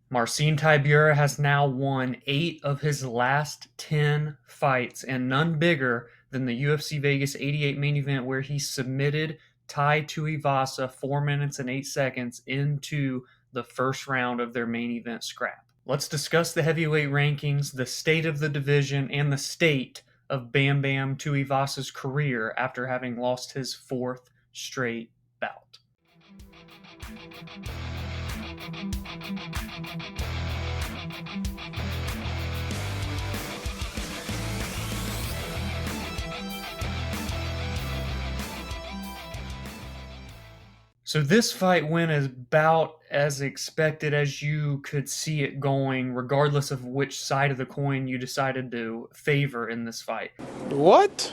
Marcin Tybura has now won 8 of his last 10 fights, and none bigger than the UFC Vegas 88 main event where he submitted Tai Tuivasa 4 minutes and 8 seconds into the first round of their main event scrap. Let's discuss the heavyweight rankings, the state of the division, and the state of Bam Bam Tuivasa's career after having lost his 4th straight bout. So this fight went about as expected as you could see it going, regardless of which side of the coin you decided to favor in this fight. What?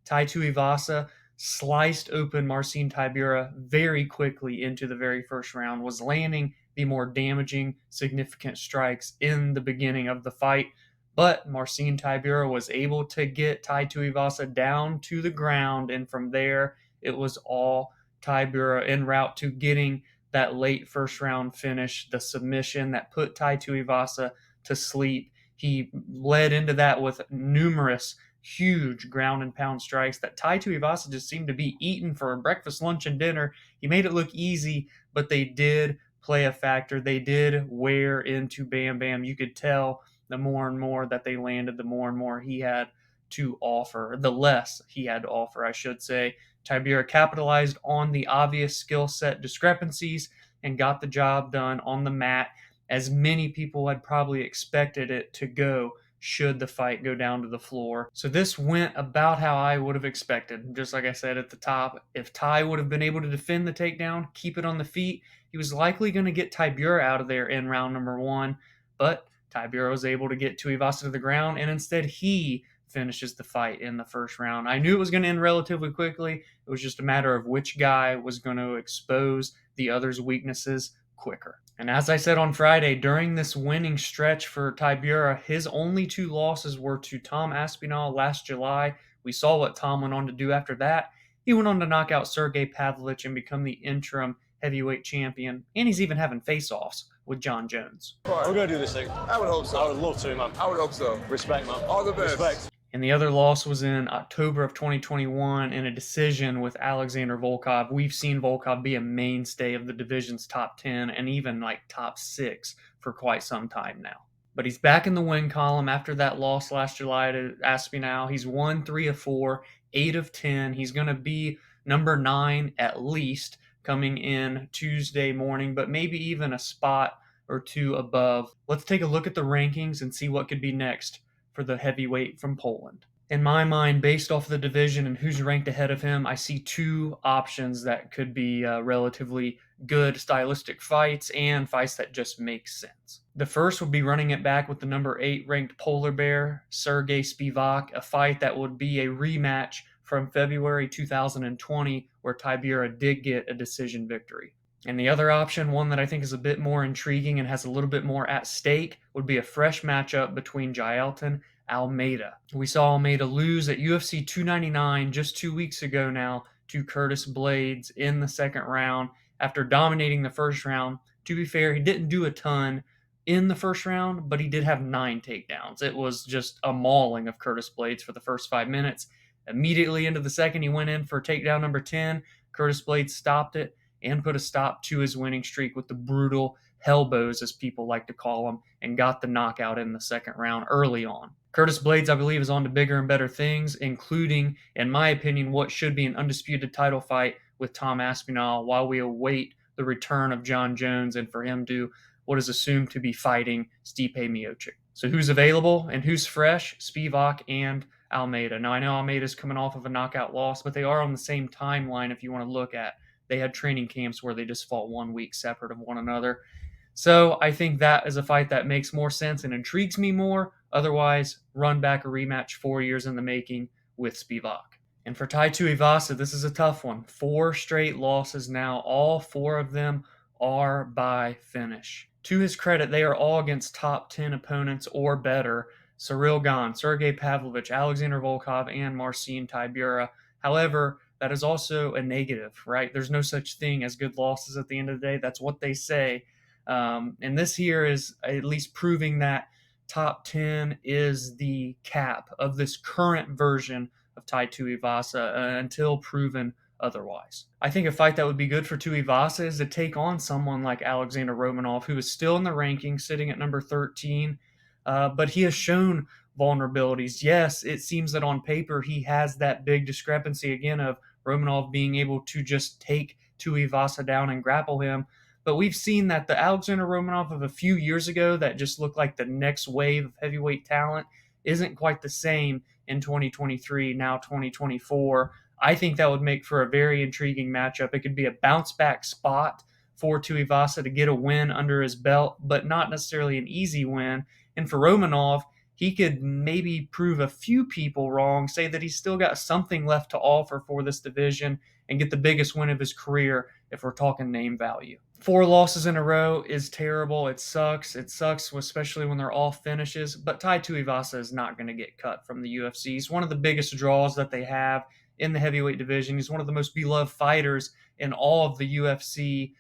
Tai Tuivasa sliced open Marcin Tybura very quickly into the very first round, was landing the more damaging, significant strikes in the beginning of the fight. But Marcin Tybura was able to get Tai Tuivasa down to the ground, and from there it was all Tybura en route to getting that late first round finish, the submission that put Tai Tuivasa to sleep. He led into that with numerous huge ground and pound strikes that Tai Tuivasa just seemed to be eating for breakfast, lunch, and dinner. He made it look easy, but they did play a factor. They did wear into Bam Bam. You could tell the more and more that they landed, the more and more he had to offer, the less he had to offer, I should say. Tybura capitalized on the obvious skill set discrepancies and got the job done on the mat, as many people had probably expected it to go should the fight go down to the floor. So this went about how I would have expected. Just like I said at the top, if Tai would have been able to defend the takedown, keep it on the feet, he was likely going to get Tybura out of there in round number 1, but Tybura was able to get Tuivasa to the ground, and instead he finishes the fight in the first round. I knew it was going to end relatively quickly. It was just a matter of which guy was going to expose the other's weaknesses quicker. And as I said on Friday, during this winning stretch for Tybura, his only 2 losses were to Tom Aspinall last July. We saw what Tom went on to do after that. He went on to knock out Sergey Pavlovich and become the interim heavyweight champion, and he's even having face-offs with John Jones. We're going to do this thing. I would hope so. I would love to, man. I would hope so. Respect, man. All the best. Respect. And the other loss was in October of 2021 in a decision with Alexander Volkov. We've seen Volkov be a mainstay of the division's top 10 and even like top 6 for quite some time now. But he's back in the win column after that loss last July to Aspinall. He's won 3 of 4, 8 of 10. He's going to be number 9 at least coming in Tuesday morning, but maybe even a spot or 2 above. Let's take a look at the rankings and see what could be next for the heavyweight from Poland. In my mind, based off the division and who's ranked ahead of him, I see 2 options that could be relatively good stylistic fights and fights that just make sense. The first would be running it back with the number 8 ranked polar bear, Sergey Spivak, a fight that would be a rematch from February 2020 where Tybura did get a decision victory. And the other option, one that I think is a bit more intriguing and has a little bit more at stake, would be a fresh matchup between Jaqueline Almeida. We saw Almeida lose at UFC 299 just 2 weeks ago now to Curtis Blades in the second round after dominating the first round. To be fair, he didn't do a ton in the first round, but he did have 9 takedowns. It was just a mauling of Curtis Blades for the first 5 minutes. Immediately into the second, he went in for takedown number 10. Curtis Blades stopped it and put a stop to his winning streak with the brutal elbows, as people like to call them, and got the knockout in the second round early on. Curtis Blades, I believe, is on to bigger and better things, including, in my opinion, what should be an undisputed title fight with Tom Aspinall while we await the return of John Jones and for him to what is assumed to be fighting Stipe Miocic. So who's available and who's fresh? Spivak and Almeida. Now, I know Almeida's coming off of a knockout loss, but they are on the same timeline if you want to look at. They had training camps where they just fought 1 week separate of one another. So I think that is a fight that makes more sense and intrigues me more. Otherwise, run back a rematch 4 years in the making with Spivak. And for Tai Tuivasa, this is a tough one. 4 straight losses now. All 4 of them are by finish. To his credit, they are all against top 10 opponents or better. Cyril Gane, Sergey Pavlovich, Alexander Volkov, and Marcin Tybura. However, that is also a negative, right? There's no such thing as good losses at the end of the day. That's what they say. And this here is at least proving that top 10 is the cap of this current version of Tai Tuivasa until proven otherwise. I think a fight that would be good for Tuivasa is to take on someone like Alexander Romanov, who is still in the rankings, sitting at number 13, but he has shown vulnerabilities. Yes, it seems that on paper he has that big discrepancy again of Romanov being able to just take Tuivasa down and grapple him. But we've seen that the Alexander Romanov of a few years ago that just looked like the next wave of heavyweight talent isn't quite the same in 2023, now 2024. I think that would make for a very intriguing matchup. It could be a bounce back spot for Tuivasa to get a win under his belt, but not necessarily an easy win. And for Romanov, he could maybe prove a few people wrong, say that he's still got something left to offer for this division, and get the biggest win of his career if we're talking name value. 4 losses in a row is terrible. It sucks. It sucks, especially when they're all finishes. But Tai Tuivasa is not going to get cut from the UFC. He's one of the biggest draws that they have in the heavyweight division. He's one of the most beloved fighters in all of the UFC.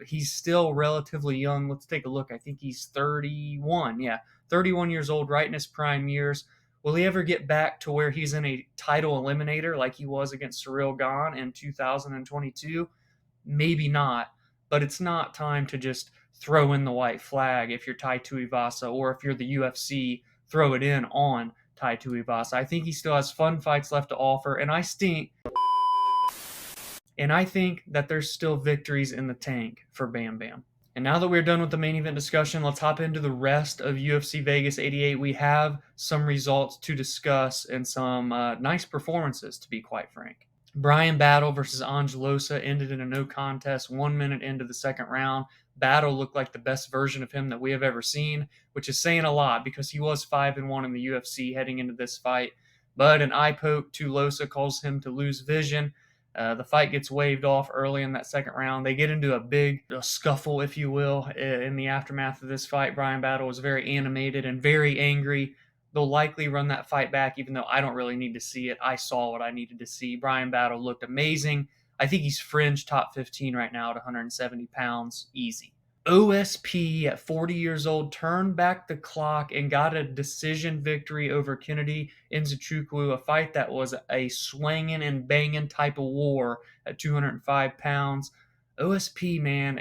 He's still relatively young. Let's take a look. I think he's 31. Yeah, 31 years old, right in his prime years. Will he ever get back to where he's in a title eliminator like he was against Cyril Gane in 2022? Maybe not, but it's not time to just throw in the white flag if you're Tai Tuivasa, or if you're the UFC, throw it in on Tai Tuivasa. I think he still has fun fights left to offer, and I think that there's still victories in the tank for Bam Bam. And now that we're done with the main event discussion, let's hop into the rest of UFC Vegas 88. We have some results to discuss and some nice performances, to be quite frank. Bryan Battle versus Ange Loosa ended in a no contest 1 minute into the second round. Battle looked like the best version of him that we have ever seen, which is saying a lot because he was 5-1 in the UFC heading into this fight. But an eye poke to Loosa caused him to lose vision. The fight gets waved off early in that second round. They get into a big scuffle, if you will, in the aftermath of this fight. Bryan Battle was very animated and very angry. They'll likely run that fight back, even though I don't really need to see it. I saw what I needed to see. Bryan Battle looked amazing. I think he's fringe top 15 right now at 170 pounds, easy. OSP at 40 years old turned back the clock and got a decision victory over Kennedy Nzechukwu, a fight that was a swinging and banging type of war at 205 pounds. OSP, man,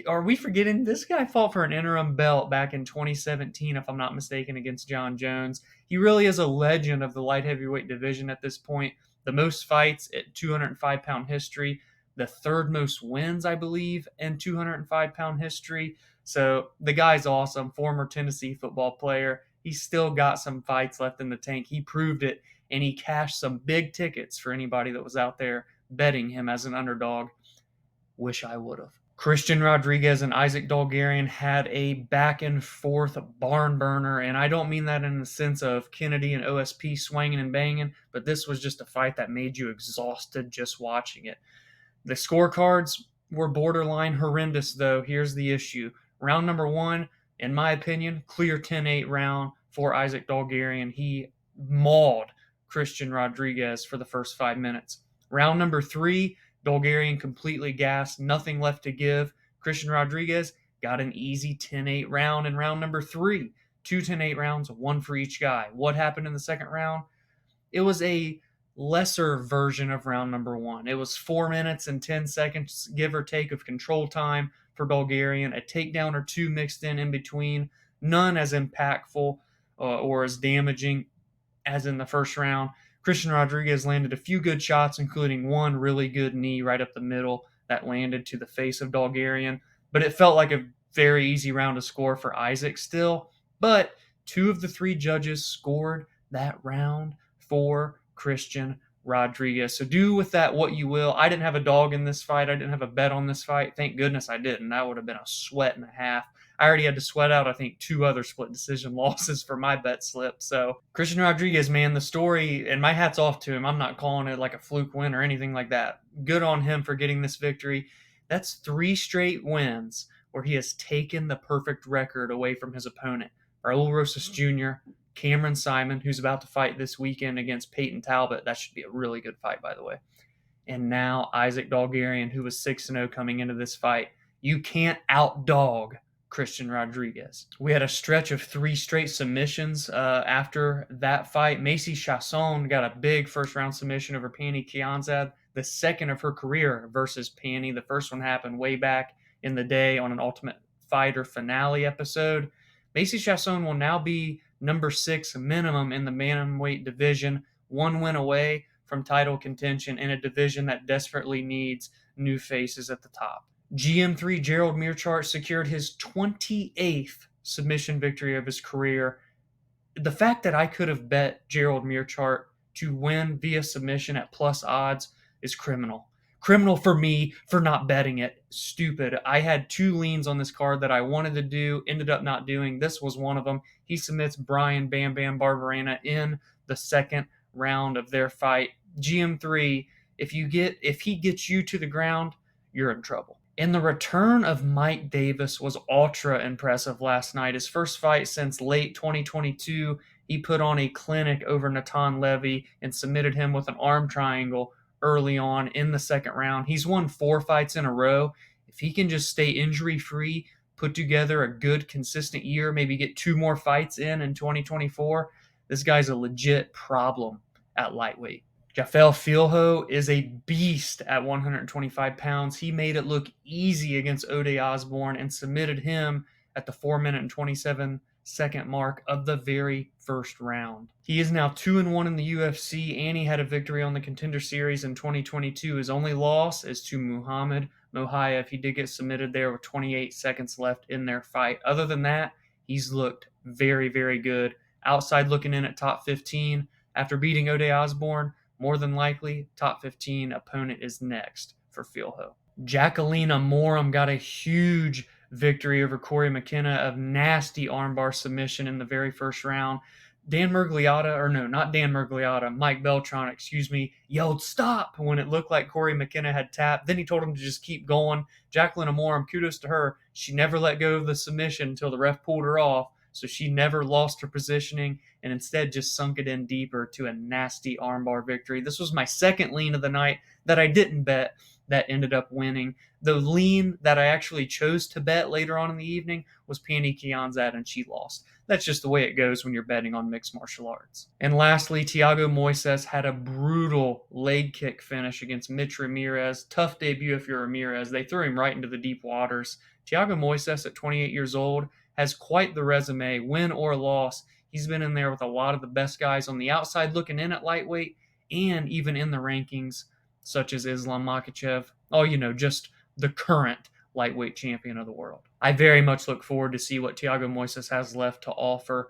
are we forgetting this guy fought for an interim belt back in 2017, if I'm not mistaken, against John Jones? He really is a legend of the light heavyweight division at this point. The most fights at 205-pound history, the third most wins, I believe, in 205-pound history. So the guy's awesome. Former Tennessee football player. He's still got some fights left in the tank. He proved it, and he cashed some big tickets for anybody that was out there betting him as an underdog. Wish I would have. Christian Rodriguez and Isaac Dulgarian had a back and forth barn burner, and I don't mean that in the sense of Kennedy and OSP swinging and banging, but this was just a fight that made you exhausted just watching it. The scorecards were borderline horrendous, though. Here's the issue. Round number 1, in my opinion, clear 10-8 round for Isaac Dulgarian. He mauled Christian Rodriguez for the first 5 minutes. Round number 3, Dulgarian completely gassed, nothing left to give. Christian Rodriguez got an easy 10-8 round in round number 3. 2 10-8 rounds, one for each guy. What happened in the second round? It was a lesser version of round number 1. It was 4 minutes and 10 seconds, give or take, of control time for Dulgarian, a takedown or two mixed in between, none as impactful or as damaging as in the first round. Christian Rodriguez landed a few good shots, including one really good knee right up the middle that landed to the face of Dulgarian. But it felt like a very easy round to score for Isaac still. But 2 of the 3 judges scored that round for Christian Rodriguez. So do with that what you will. I didn't have a dog in this fight. I didn't have a bet on this fight. Thank goodness I didn't. That would have been a sweat and a half. I already had to sweat out, I think, 2 other split decision losses for my bet slip. So Christian Rodriguez, man, the story, and my hat's off to him. I'm not calling it like a fluke win or anything like that. Good on him for getting this victory. That's 3 straight wins where he has taken the perfect record away from his opponent. Raul Rosas Jr., Cameron Simon, who's about to fight this weekend against Peyton Talbot. That should be a really good fight, by the way. And now Isaac Dulgarian, who was 6-0 coming into this fight. You can't outdog Christian Rodriguez. We had a stretch of 3 straight submissions after that fight. Macy Chiasson got a big first-round submission over Pannie Kianzad, the second of her career versus Pannie. The first one happened way back in the day on an Ultimate Fighter finale episode. Macy Chiasson will now be number 6 minimum in the bantamweight division, 1 win away from title contention in a division that desperately needs new faces at the top. GM3 Gerald Meerschaert secured his 28th submission victory of his career. The fact that I could have bet Gerald Meerschaert to win via submission at plus odds is criminal. Criminal for me for not betting it. Stupid. I had 2 leans on this card that I wanted to do, ended up not doing. This was one of them. He submits Bryan Bam Bam Barberena in the second round of their fight. GM3, if he gets you to the ground, you're in trouble. And the return of Mike Davis was ultra impressive last night. His first fight since late 2022, he put on a clinic over Natan Levy and submitted him with an arm triangle early on in the second round. He's won 4 fights in a row. If he can just stay injury-free, put together a good, consistent year, maybe get 2 more fights in 2024, this guy's a legit problem at lightweight. Jafel Filho is a beast at 125 pounds. He made it look easy against Osbourne and submitted him at the 4-minute and 27-second mark of the very first round. He is now 2-1 in the UFC, and he had a victory on the Contender Series in 2022. His only loss is to Muhammad Moises. He did get submitted there with 28 seconds left in their fight. Other than that, he's looked very, very good. Outside looking in at top 15 after beating Osbourne. More than likely, top 15 opponent is next for Filho. Jaqueline Amorim got a huge victory over Cory McKenna of nasty armbar submission in the very first round. Mike Beltran, yelled stop when it looked like Cory McKenna had tapped. Then he told him to just keep going. Jaqueline Amorim, kudos to her. She never let go of the submission until the ref pulled her off. So she never lost her positioning and instead just sunk it in deeper to a nasty armbar victory. This was my second lean of the night that I didn't bet that ended up winning. The lean that I actually chose to bet later on in the evening was Pannie Kianzad, and she lost. That's just the way it goes when you're betting on mixed martial arts. And lastly, Thiago Moises had a brutal leg kick finish against Mitch Ramirez. Tough debut if you're Ramirez. They threw him right into the deep waters. Thiago Moises, at 28 years old, has quite the resume, win or loss. He's been in there with a lot of the best guys on the outside looking in at lightweight and even in the rankings, such as Islam Makhachev. Just the current lightweight champion of the world. I very much look forward to see what Thiago Moises has left to offer.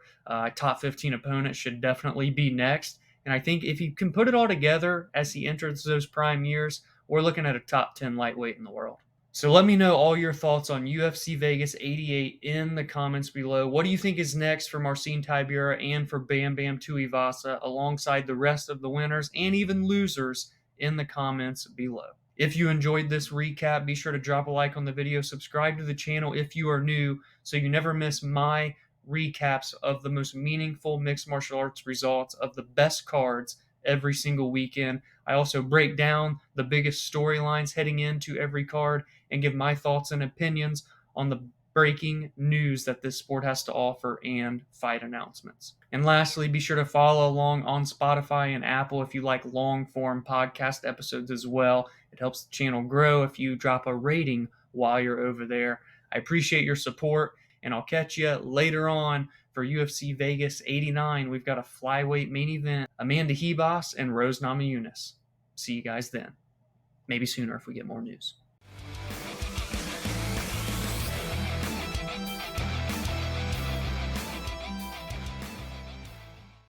Top 15 opponent should definitely be next. And I think if he can put it all together as he enters those prime years, we're looking at a top 10 lightweight in the world. So let me know all your thoughts on UFC Vegas 88 in the comments below. What do you think is next for Marcin Tybura and for Bam Bam Tuivasa, alongside the rest of the winners and even losers in the comments below. If you enjoyed this recap, be sure to drop a like on the video, subscribe to the channel if you are new so you never miss my recaps of the most meaningful mixed martial arts results of the best cards every single weekend. I also break down the biggest storylines heading into every card and give my thoughts and opinions on the breaking news that this sport has to offer and fight announcements. And lastly, be sure to follow along on Spotify and Apple if you like long-form podcast episodes as well. It helps the channel grow if you drop a rating while you're over there. I appreciate your support, and I'll catch you later on for UFC Vegas 89. We've got a flyweight main event, Amanda Ribas and Rose Namajunas. See you guys then. Maybe sooner if we get more news.